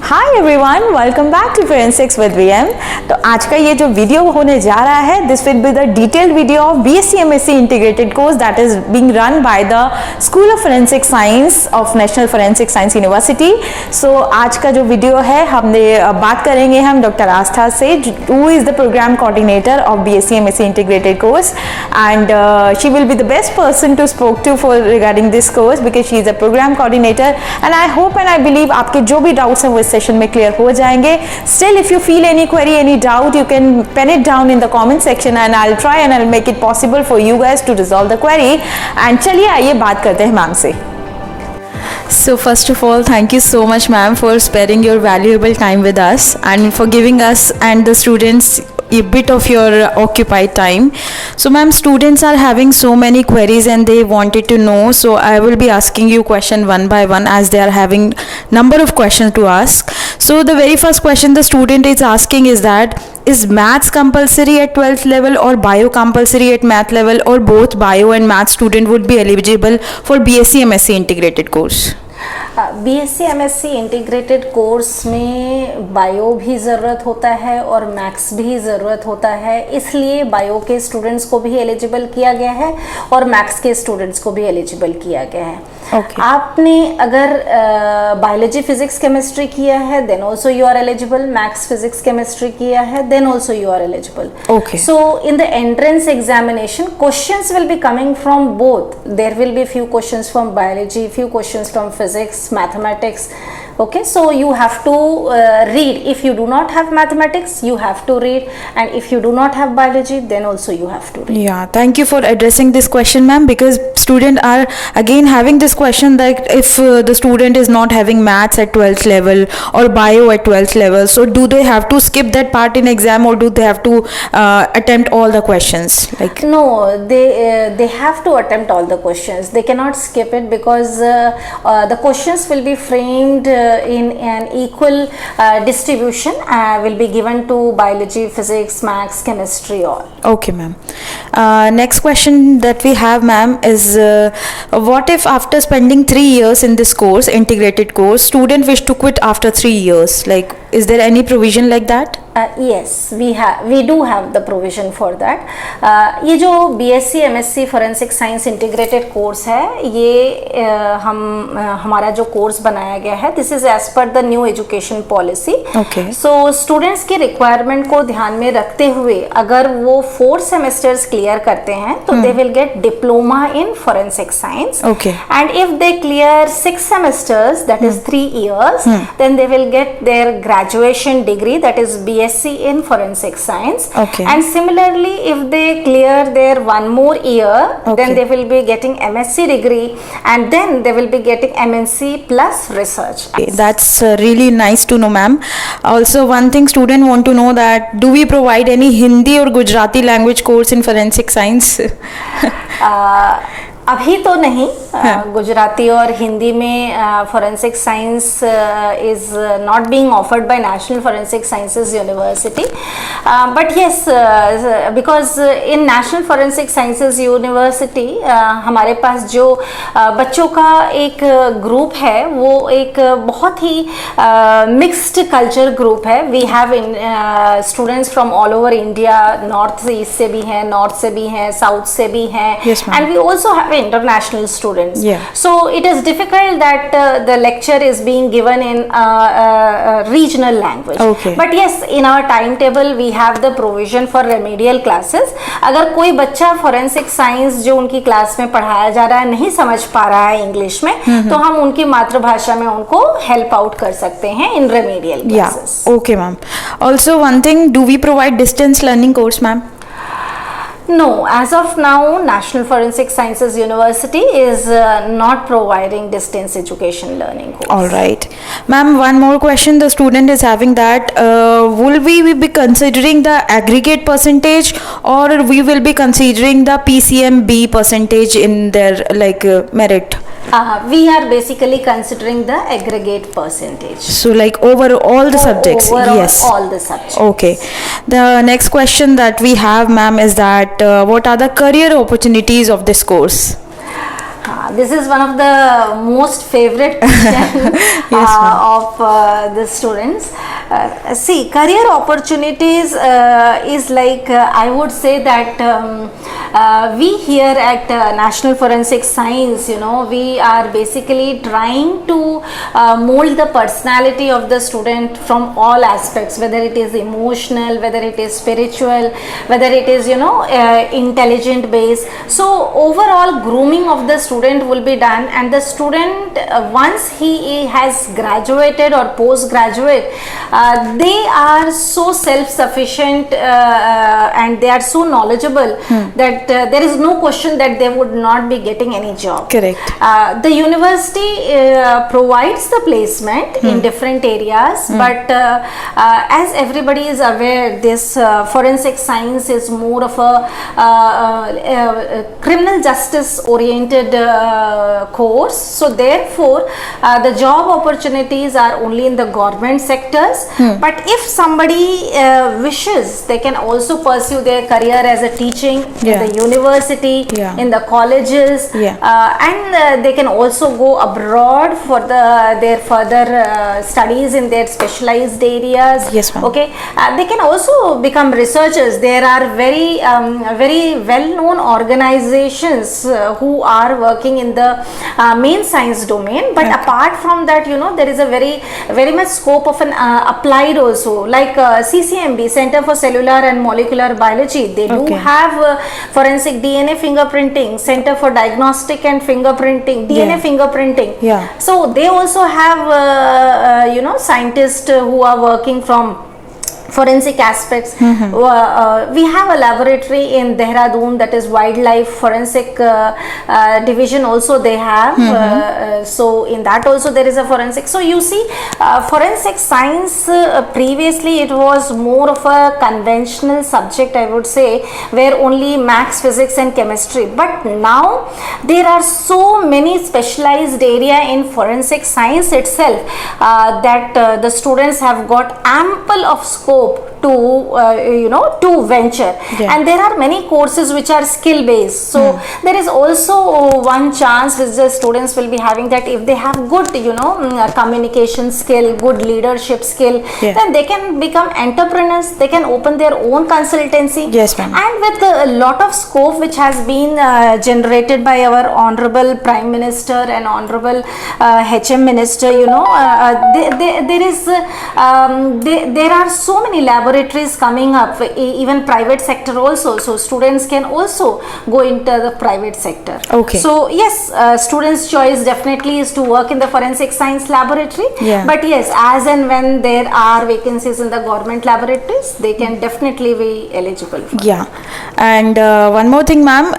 Hi everyone, welcome back to forensics with VM. तो आज का ये जो वीडियो होने जा रहा है, this will be the detailed video of BSc MSc integrated course that is being run by the school of forensic science of national forensic science university. So आज का जो वीडियो है, हमने बात करेंगे हम डॉक्टर आस्था से, who is the programme coordinator of BSc MSc integrated course, and she will be the best person to spoke to for regarding this course because she is a programme coordinator. And I hope and I believe आपके जो भी doubts हैं वो session में clear हो जाएंगे। Still if you feel any query, any doubt, you can pen it down in the comment section and I will try and I will make it possible for you guys to resolve the query. And चलिए आइए बात करते हैं ma'am से। So first of all, thank you so much ma'am for sparing your valuable time with us and for giving us and the students a bit of your occupied time. So ma'am, students are having so many queries and they wanted to know, so I will be asking you question one by one as they are having number of questions to ask. So the very first question the student is asking is that, is maths compulsory at 12th level or bio compulsory at math level, or both bio and math student would be eligible for BSc MSc integrated course? BSc MSc integrated course में bio भी ज़रूरत होता है और maths भी ज़रूरत होता है, इसलिए बायो के स्टूडेंट्स को भी एलिजिबल किया गया है और मैथ्स के स्टूडेंट्स को भी एलिजिबल किया गया है। Okay. आपने अगर बायोलॉजी फिजिक्स केमिस्ट्री किया है then also you are eligible, maths physics chemistry किया है then also you are eligible. Okay. So in the entrance examination, questions will be coming from both. There will be few questions from biology, few questions from physics, mathematics. Okay, so you have to read. If you do not have mathematics, you have to read, and if you do not have biology, then also you have to read. Yeah, thank you for addressing this question ma'am, because students are again having this question that if the student is not having maths at 12th level or bio at 12th level, so do they have to skip that part in exam or do they have to attempt all the questions? Like no, they have to attempt all the questions. They cannot skip it because the questions will be framed in an equal distribution, will be given to biology, physics, maths, chemistry all. Okay ma'am. Next question that we have ma'am is what if after spending 3 years in this course, integrated course, student wish to quit after 3 years? Like, is there any provision like that? Yes, we do have the provision for that. ये जो BSc MSc forensic science integrated course है, ये हमारा जो course बनाया गया है, this is as per the new education policy. So students की रिक्वायरमेंट को ध्यान में रखते हुए अगर वो 4 सेमेस्टर्स क्लियर करते हैं तो they will get diploma in forensic science, and if they clear 6 semesters that is 3 years, then they will get their graduation degree, that is BSc in forensic science. And similarly, if they clear their 1 more year, then they will be getting MSc degree, and then they will be getting MNC plus research. That's really nice to know ma'am. Also one thing student want to know that, do we provide any Hindi or Gujarati language course in forensic science? अभी तो नहीं, गुजराती और हिंदी में forensic science is not being offered by national forensic sciences university, but yes because in national forensic sciences university हमारे पास जो बच्चों का एक ग्रुप है वो एक बहुत ही मिक्स्ड कल्चर ग्रुप है। We have students from all over India, north east से भी हैं, नॉर्थ से भी हैं, साउथ से भी हैं, and we also have international students. So it is difficult that the lecture is being given in regional language. But yes, in our timetable we have the provision for remedial classes. अगर कोई बच्चा forensic science जो उनकी class में पढ़ाया जा रहा है नहीं समझ पा रहा है इंग्लिश में, तो हम उनकी मातृभाषा में उनको help out कर सकते हैं in remedial classes. Okay ma'am. Also one thing, do we provide distance learning course ma'am? No, as of now, National Forensic Sciences University is not providing distance education learning course. All right. Ma'am, one more question the student is having that, will we be considering the aggregate percentage or we will be considering the PCMB percentage in their merit? We are basically considering the aggregate percentage. So like over all the subjects? Overall, yes. all the subjects. Okay. The next question that we have ma'am is that what are the career opportunities of this course? This is one of the most favorite questions Yes, of the students. See, career opportunities is like I would say that we here at National Forensic Science, we are basically trying to mold the personality of the student from all aspects, whether it is emotional, whether it is spiritual, whether it is intelligent based. So overall grooming of the student will be done, and the student once he has graduated or post-graduate, they are so self-sufficient and they are so knowledgeable that there is no question that they would not be getting any job. Correct. The university provides the placement in different areas, but as everybody is aware, this forensic science is more of a criminal justice oriented course. So therefore the job opportunities are only in the government sectors, but if somebody wishes, they can also pursue their career as a teaching in the university, in the colleges, and they can also go abroad for their further studies in their specialized areas. Yes, ma'am. Okay, they can also become researchers. There are very well-known organizations who are working in the main science domain, but apart from that, there is a very much scope of an applied also, like CCMB, Center for Cellular and Molecular Biology. They do have forensic DNA fingerprinting, Center for Diagnostic and Fingerprinting, DNA fingerprinting. So they also have scientists who are working from forensic aspects. We have a laboratory in Dehradun, that is wildlife forensic division also they have. So in that also there is a forensic. So you see, forensic science previously it was more of a conventional subject, I would say, where only maths, physics and chemistry, but now there are so many specialized area in forensic science itself that the students have got ample of scope to venture, and there are many courses which are skill based. So there is also one chance which the students will be having, that if they have good communication skill, good leadership skill, then they can become entrepreneurs, they can open their own consultancy. Yes, ma'am. And with a lot of scope which has been generated by our honorable Prime Minister and honorable HM Minister, there are so many laboratories coming up, even private sector also. So students can also go into the private sector. So yes, students' choice definitely is to work in the forensic science laboratory. But yes, as and when there are vacancies in the government laboratories, they can definitely be eligible for. And one more thing, ma'am,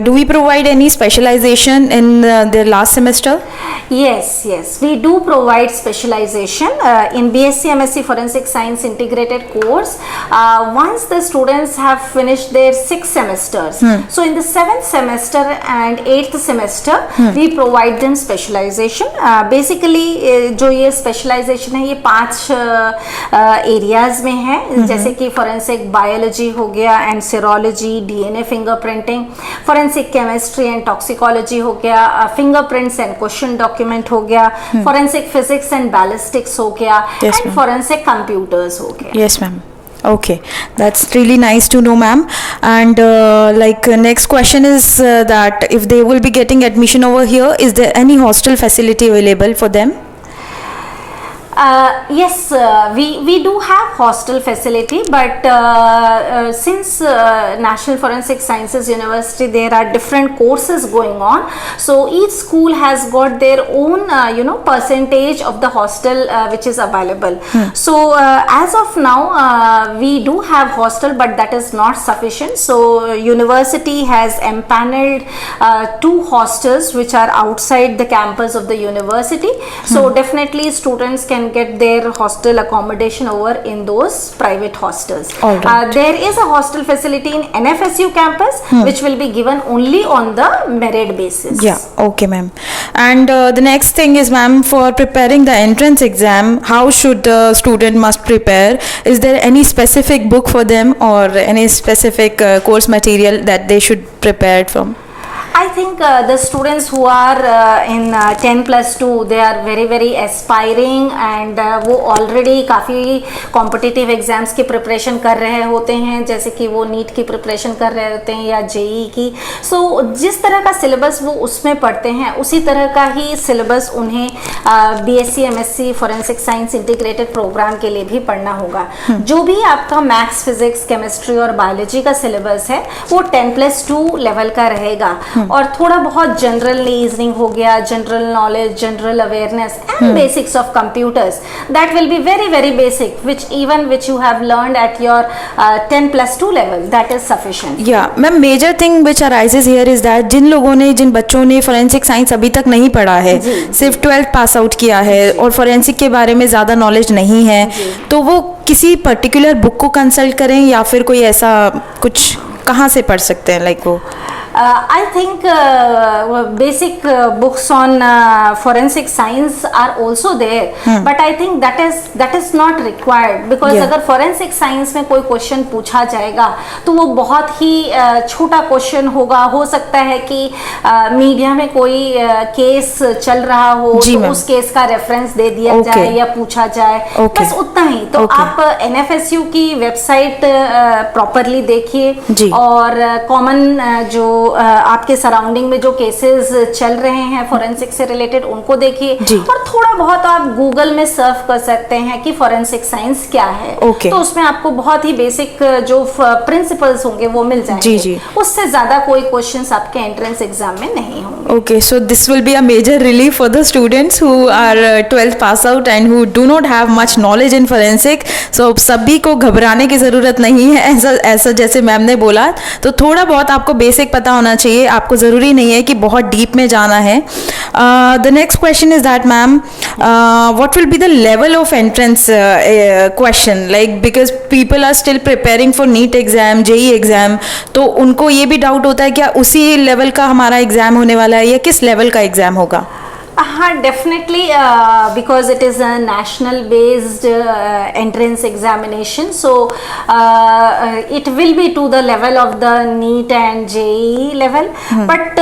do we provide any specialization in their last semester? Yes, we do provide specialization in BSc MSc Forensic Science integrated course. Once the students have finished their 6 semesters, so in the 7th semester and 8th semester, we provide them specialization. Basically जो ये specialization है, ये 5 areas में है, जैसे कि forensic biology हो गया and serology, DNA fingerprinting, forensic chemistry and toxicology हो गया, fingerprints and question document हो गया, forensic physics and ballistics हो गया, and forensic computers हो गया. Yes, ma'am. Okay, that's really nice to know, ma'am. And next question is that if they will be getting admission over here, is there any hostel facility available for them? Yes, we do have hostel facility, but since National Forensic Sciences University, there are different courses going on, so each school has got their own percentage of the hostel which is available. So as of now, we do have hostel, but that is not sufficient. So university has empaneled 2 hostels which are outside the campus of the university. So definitely students can get their hostel accommodation over in those private hostels. There is a hostel facility in NFSU campus which will be given only on the merit basis. Okay, ma'am. And the next thing is, ma'am, for preparing the entrance exam, how should the student must prepare? Is there any specific book for them or any specific course material that they should prepare from? I think the students who are in 10+2 they are very aspiring and वो already काफ़ी competitive exams की preparation कर रहे होते हैं, जैसे कि वो नीट की preparation कर रहे होते हैं या जेई की. So जिस तरह का syllabus वो उसमें पढ़ते हैं उसी तरह का ही syllabus उन्हें BSc MSc Forensic Science Integrated Program के लिए भी पढ़ना होगा. जो भी आपका मैथ्स, फिजिक्स, केमिस्ट्री और बायोलॉजी का सिलेबस है वो 10+2 लेवल का रहेगा. और थोड़ा बहुत जनरल रीजनिंग हो गया, general knowledge, general awareness and basics of computers, that will be very basic which you have learned at your 10+2 level, that is sufficient. Yeah, ma'am major thing which arises here is that जिन बच्चों ने forensic science अभी तक नहीं पढ़ा है, सिर्फ 12th pass out किया है और फोरेंसिक के बारे में ज़्यादा नॉलेज नहीं है, तो वो किसी पर्टिकुलर बुक को कंसल्ट करें या फिर कोई ऐसा कुछ कहाँ से पढ़ सकते हैं, लाइक वो? I think basic books on forensic science are also there, but I think that is not required because अगर forensic science में कोई क्वेश्चन पूछा जाएगा तो वो बहुत ही छोटा क्वेश्चन होगा. हो सकता है कि मीडिया में कोई केस चल रहा हो तो उस केस का रेफरेंस दे दिया जाए या पूछा जाए, बस उतना ही. तो आप NFSU की वेबसाइट प्रॉपरली देखिए और कॉमन जो आपके सराउंडिंग में जो केसेस चल रहे हैं फोरेंसिक से रिलेटेड उनको देखिए और थोड़ा बहुत आप गूगल में सर्च कर सकते हैं कि फोरेंसिक साइंस क्या है. तो उसमें आपको बहुत ही बेसिक जो प्रिंसिपल्स होंगे वो मिल जाएंगे. उससे ज्यादा कोई क्वेश्चंस आपके एंट्रेंस एग्जाम में नहीं होंगे. Okay, so this will be a major relief for the students who are 12th pass out and who do not have much knowledge in forensic. So सभी को घबराने की जरूरत नहीं है. ऐसा जैसे मैम ने बोला, तो थोड़ा बहुत आपको बेसिक पता होना चाहिए, आपको ज़रूरी नहीं है कि बहुत डीप में जाना है. The next question is that ma'am, what will be the level of entrance question, like because people are still preparing for NEET exam, JEE exam, तो उनको ये भी डाउट होता है क्या उसी लेवल का हमारा एग्जाम होने वाला है या किस लेवल का एग्जाम होगा? Definitely, because it is a national based entrance examination, so it will be to the level of the NEET and JEE level, but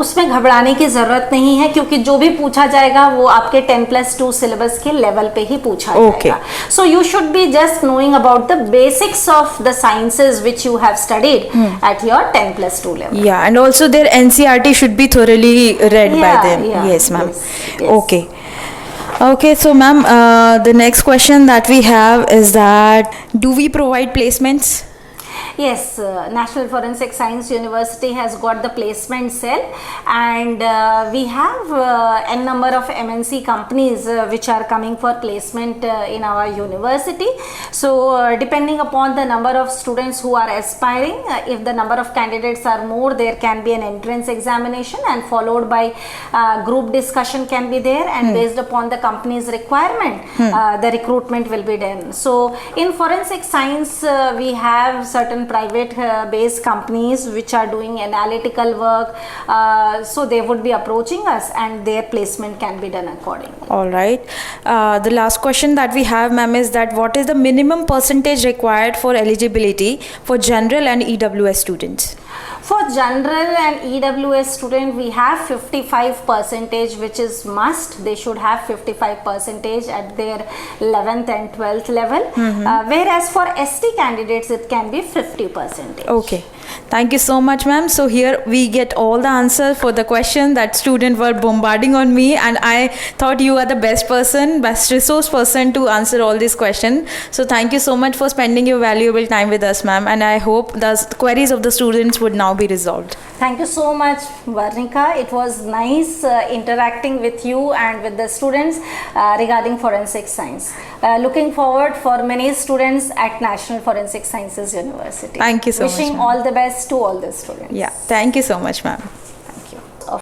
उसमें घबराने की ज़रूरत नहीं है क्योंकि जो भी पूछा जाएगा वो आपके 10+2 सिलेबस के लेवल पे ही पूछा जाएगा. So you should be just knowing about the basics of the sciences which you have studied at your 10+2 level. Yeah, and also their NCERT should be thoroughly read by them. Yes, ma'am. Yes. Okay, so ma'am, the next question that we have is that do we provide placements? Yes, National Forensic Science University has got the placement cell, and we have n number of MNC companies which are coming for placement in our university. So depending upon the number of students who are aspiring, if the number of candidates are more, there can be an entrance examination and followed by group discussion can be there, and based upon the company's requirement, the recruitment will be done. So in forensic science, we have certain private based companies which are doing analytical work, so they would be approaching us and their placement can be done accordingly. All right, the last question that we have, ma'am, is that what is the minimum percentage required for eligibility for general and EWS students? For general and EWS student, we have 55% which is must. They should have 55% at their 11th and 12th level. Whereas for ST candidates, it can be 50%. Okay. Thank you so much, ma'am. So here we get all the answers for the question that students were bombarding on me, and I thought you are the best resource person to answer all these questions. So thank you so much for spending your valuable time with us, ma'am, and I hope the queries of the students would now be resolved. Thank you so much, Varnika. It was nice interacting with you and with the students regarding forensic science. Looking forward for many students at National Forensic Sciences University. Thank you so much. Wishing all the best to all the students. Yeah, thank you so much, ma'am.